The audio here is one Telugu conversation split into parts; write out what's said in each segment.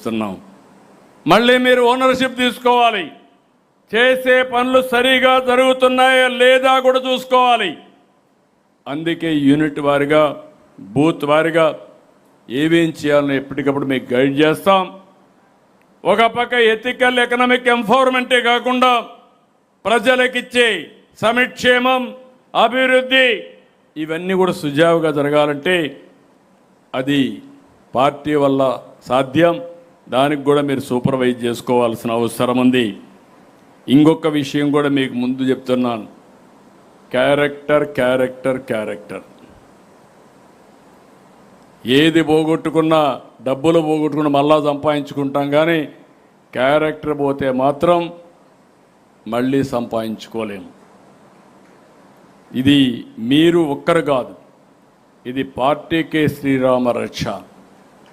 తెలియజేస్తున్నాం. మళ్ళీ మీరు ఓనర్షిప్ తీసుకోవాలి. చేసే పనులు సరిగా జరుగుతున్నాయా లేదా కూడా చూసుకోవాలి. అందుకే యూనిట్ వారిగా బూత్ వారిగా ఏమేం చేయాలని ఎప్పటికప్పుడు మీకు గైడ్ చేస్తాం. ఒక పక్క ఎథికల్ ఎకనామిక్ ఎంపవర్మెంటే కాకుండా ప్రజలకిచ్చే సంక్షేమం అభివృద్ధి ఇవన్నీ కూడా సుజావుగా జరగాలంటే అది పార్టీ వల్ల సాధ్యం. దానికి కూడా మీరు సూపర్వైజ్ చేసుకోవాల్సిన అవసరం ఉంది. ఇంకొక విషయం కూడా మీకు ముందు చెప్తున్నాను. క్యారెక్టర్ క్యారెక్టర్ క్యారెక్టర్ ఏది పోగొట్టుకున్నా డబ్బులు పోగొట్టుకున్నా మళ్ళా సంపాదించుకుంటాం, కానీ క్యారెక్టర్ పోతే మాత్రం మళ్ళీ సంపాదించుకోలేము. ఇది మీరు ఒక్కరు కాదు, ఇది పార్టీకే శ్రీరామ రక్ష.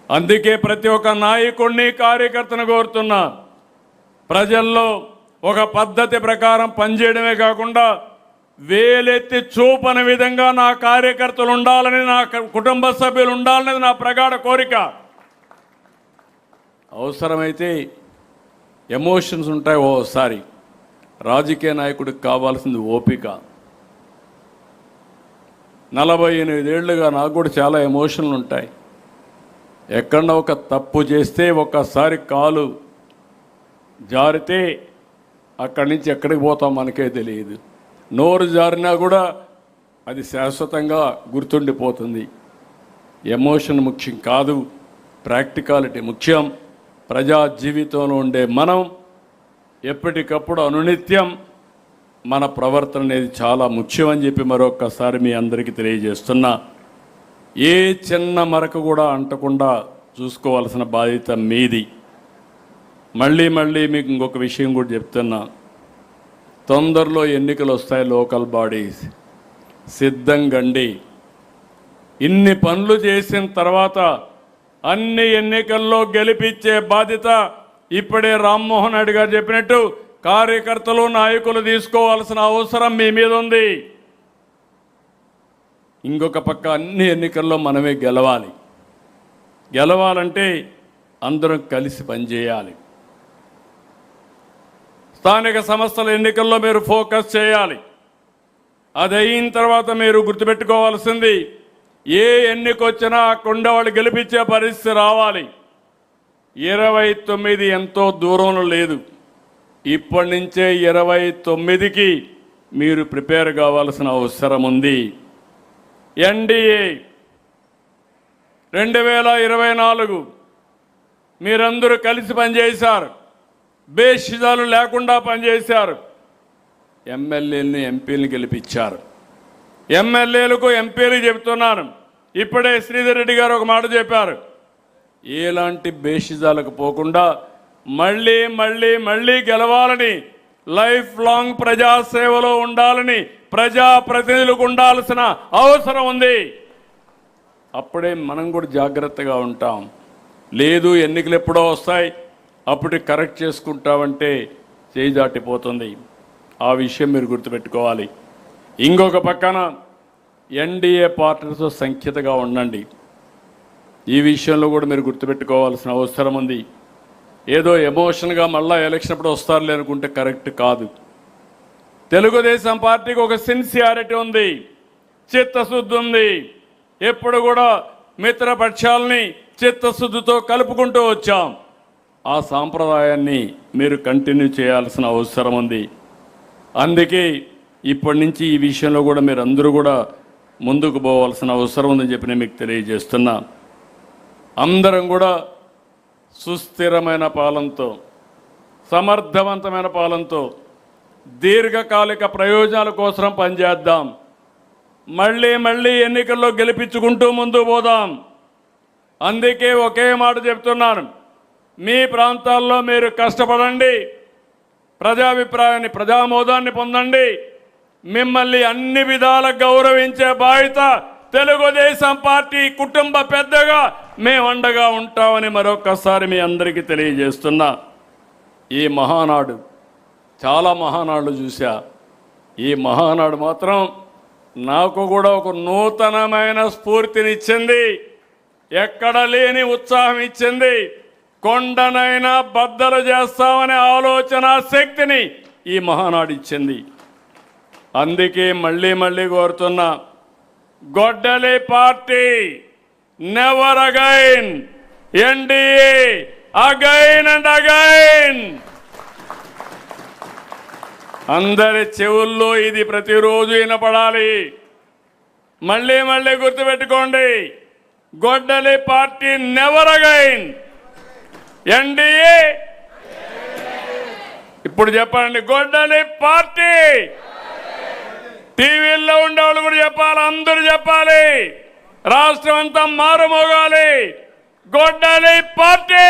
అందుకే ప్రతి ఒక్క నాయకుడిని కార్యకర్తను కోరుతున్నా, ప్రజల్లో ఒక పద్ధతి ప్రకారం పనిచేయడమే కాకుండా వేలెత్తి చూపని విధంగా నా కార్యకర్తలు ఉండాలని, నా కుటుంబ సభ్యులు ఉండాలనేది నా ప్రగాఢ కోరిక. అవసరమైతే ఎమోషన్స్ ఉంటాయి. ఓసారి రాజకీయ నాయకుడికి కావాల్సింది ఓపిక. 48 ఏళ్లుగా నాకు కూడా చాలా ఎమోషన్లు ఉంటాయి. ఎక్కడన్నా ఒక తప్పు చేస్తే ఒక్కసారి కాలు జారితే అక్కడి నుంచి ఎక్కడికి పోతాం మనకే తెలియదు. నోరు జారినా కూడా అది శాశ్వతంగా గుర్తుండిపోతుంది. ఎమోషన్ ముఖ్యం కాదు, ప్రాక్టికాలిటీ ముఖ్యం. ప్రజా జీవితంలో ఉండే మనం ఎప్పటికప్పుడు అనునిత్యం మన ప్రవర్తన అనేది చాలా ముఖ్యం అని చెప్పి మరొక్కసారి మీ అందరికీ తెలియజేస్తున్నా. ఏ చిన్న మరక కూడా అంటకుండా చూసుకోవాల్సిన బాధ్యత మీది. మళ్ళీ మీకు ఇంకొక విషయం కూడా చెప్తున్నా. తొందరలో ఎన్నికలు వస్తాయి. లోకల్ బాడీస్ సిద్ధంగండి. ఇన్ని పనులు చేసిన తర్వాత అన్ని ఎన్నికల్లో గెలిపించే బాధ్యత ఇప్పుడే రామ్మోహన్ రెడ్డి గారు చెప్పినట్టు కార్యకర్తలు నాయకులు తీసుకోవాల్సిన అవసరం మీ మీద ఉంది. ఇంకొక పక్క అన్ని ఎన్నికల్లో మనమే గెలవాలి. గెలవాలంటే అందరం కలిసి పనిచేయాలి. స్థానిక సంస్థల ఎన్నికల్లో మీరు ఫోకస్ చేయాలి. అది అయిన తర్వాత మీరు గుర్తుపెట్టుకోవాల్సింది, ఏ ఎన్నికొచ్చినా అక్కడ వాళ్ళు గెలిపించే పరిస్థితి రావాలి. 29 ఎంతో దూరంలో లేదు. ఇప్పటి నుంచే 29కి మీరు ప్రిపేర్ కావాల్సిన అవసరం ఉంది. ఎన్డీఏ 2024 మీరందరూ కలిసి పనిచేశారు. బేషిజాలు లేకుండా పనిచేశారు. ఎమ్మెల్యేలను ఎంపీలను గెలిపించారు. ఎమ్మెల్యేలకు ఎంపీలు చెబుతున్నాను, ఇప్పుడే శ్రీధర్ రెడ్డి గారు ఒక మాట చెప్పారు. ఎలాంటి బేషిజాలకు పోకుండా మళ్ళీ గెలవాలని, లైఫ్ లాంగ్ ప్రజాసేవలో ఉండాలని ప్రజాప్రతినిధులకు ఉండాల్సిన అవసరం ఉంది. అప్పుడే మనం కూడా జాగ్రత్తగా ఉంటాం. లేదు ఎన్నికలు ఎప్పుడో వస్తాయి అప్పుడు కరెక్ట్ చేసుకుంటామంటే చేయి దాటిపోతుంది. ఆ విషయం మీరు గుర్తుపెట్టుకోవాలి. ఇంకొక పక్కన ఎన్డీఏ పార్టీలతో సంఖ్యతగా ఉండండి. ఈ విషయంలో కూడా మీరు గుర్తుపెట్టుకోవాల్సిన అవసరం ఉంది. ఏదో ఎమోషన్గా మళ్ళా ఎలక్షన్ అప్పుడు వస్తారులే అనుకుంటే కరెక్ట్ కాదు. తెలుగుదేశం పార్టీకి ఒక సిన్సియారిటీ ఉంది, చిత్తశుద్ధి ఉంది. ఎప్పుడు కూడా మిత్రపక్షాలని చిత్తశుద్ధితో కలుపుకుంటూ వచ్చాం. ఆ సాంప్రదాయాన్ని మీరు కంటిన్యూ చేయాల్సిన అవసరం ఉంది. అందుకే ఇప్పటి నుంచి ఈ విషయంలో కూడా మీరు అందరూ కూడా ముందుకు పోవాల్సిన అవసరం ఉందని చెప్పి నేను మీకు తెలియజేస్తున్నా. అందరం కూడా సుస్థిరమైన పాలనతో, సమర్థవంతమైన పాలనతో దీర్ఘకాలిక ప్రయోజనాల కోసం పనిచేద్దాం. మళ్ళీ ఎన్నికల్లో గెలిపించుకుంటూ ముందుకు పోదాం. అందుకే ఒకే మాట చెప్తున్నాను, మీ ప్రాంతాల్లో మీరు కష్టపడండి, ప్రజాభిప్రాయాన్ని ప్రజామోదాన్ని పొందండి. మిమ్మల్ని అన్ని విధాల గౌరవించే బాధ్యత తెలుగుదేశం పార్టీ కుటుంబ పెద్దగా మేము అండగా ఉంటామని మరొకసారి మీ అందరికీ తెలియజేస్తున్నా. ఈ మహానాడు, చాలా మహానాడు చూసా. ఈ మహానాడు మాత్రం నాకు కూడా ఒక నూతనమైన స్ఫూర్తినిచ్చింది, ఎక్కడ లేని ఉత్సాహం ఇచ్చింది. కొండనైనా బద్దలు చేస్తామనే ఆలోచన శక్తిని ఈ మహానాడు ఇచ్చింది. అందుకే మళ్ళీ మళ్ళీ కోరుతున్నా, గొడ్డలి party never again, NDA again and again. అందరి చెవుల్లో ఇది ప్రతిరోజు వినపడాలి. మళ్ళీ మళ్ళీ గుర్తుపెట్టుకోండి, గొడ్డలి పార్టీ నెవర్ అగైన్, ఎన్డీఏ. ఇప్పుడు చెప్పండి, గొడ్డలి పార్టీ. టీవీల్లో ఉండేవాళ్ళు కూడా చెప్పాలి, అందరూ చెప్పాలి, రాష్ట్రం అంతా మారుమోగాలి. గొడ్డలి పార్టీ.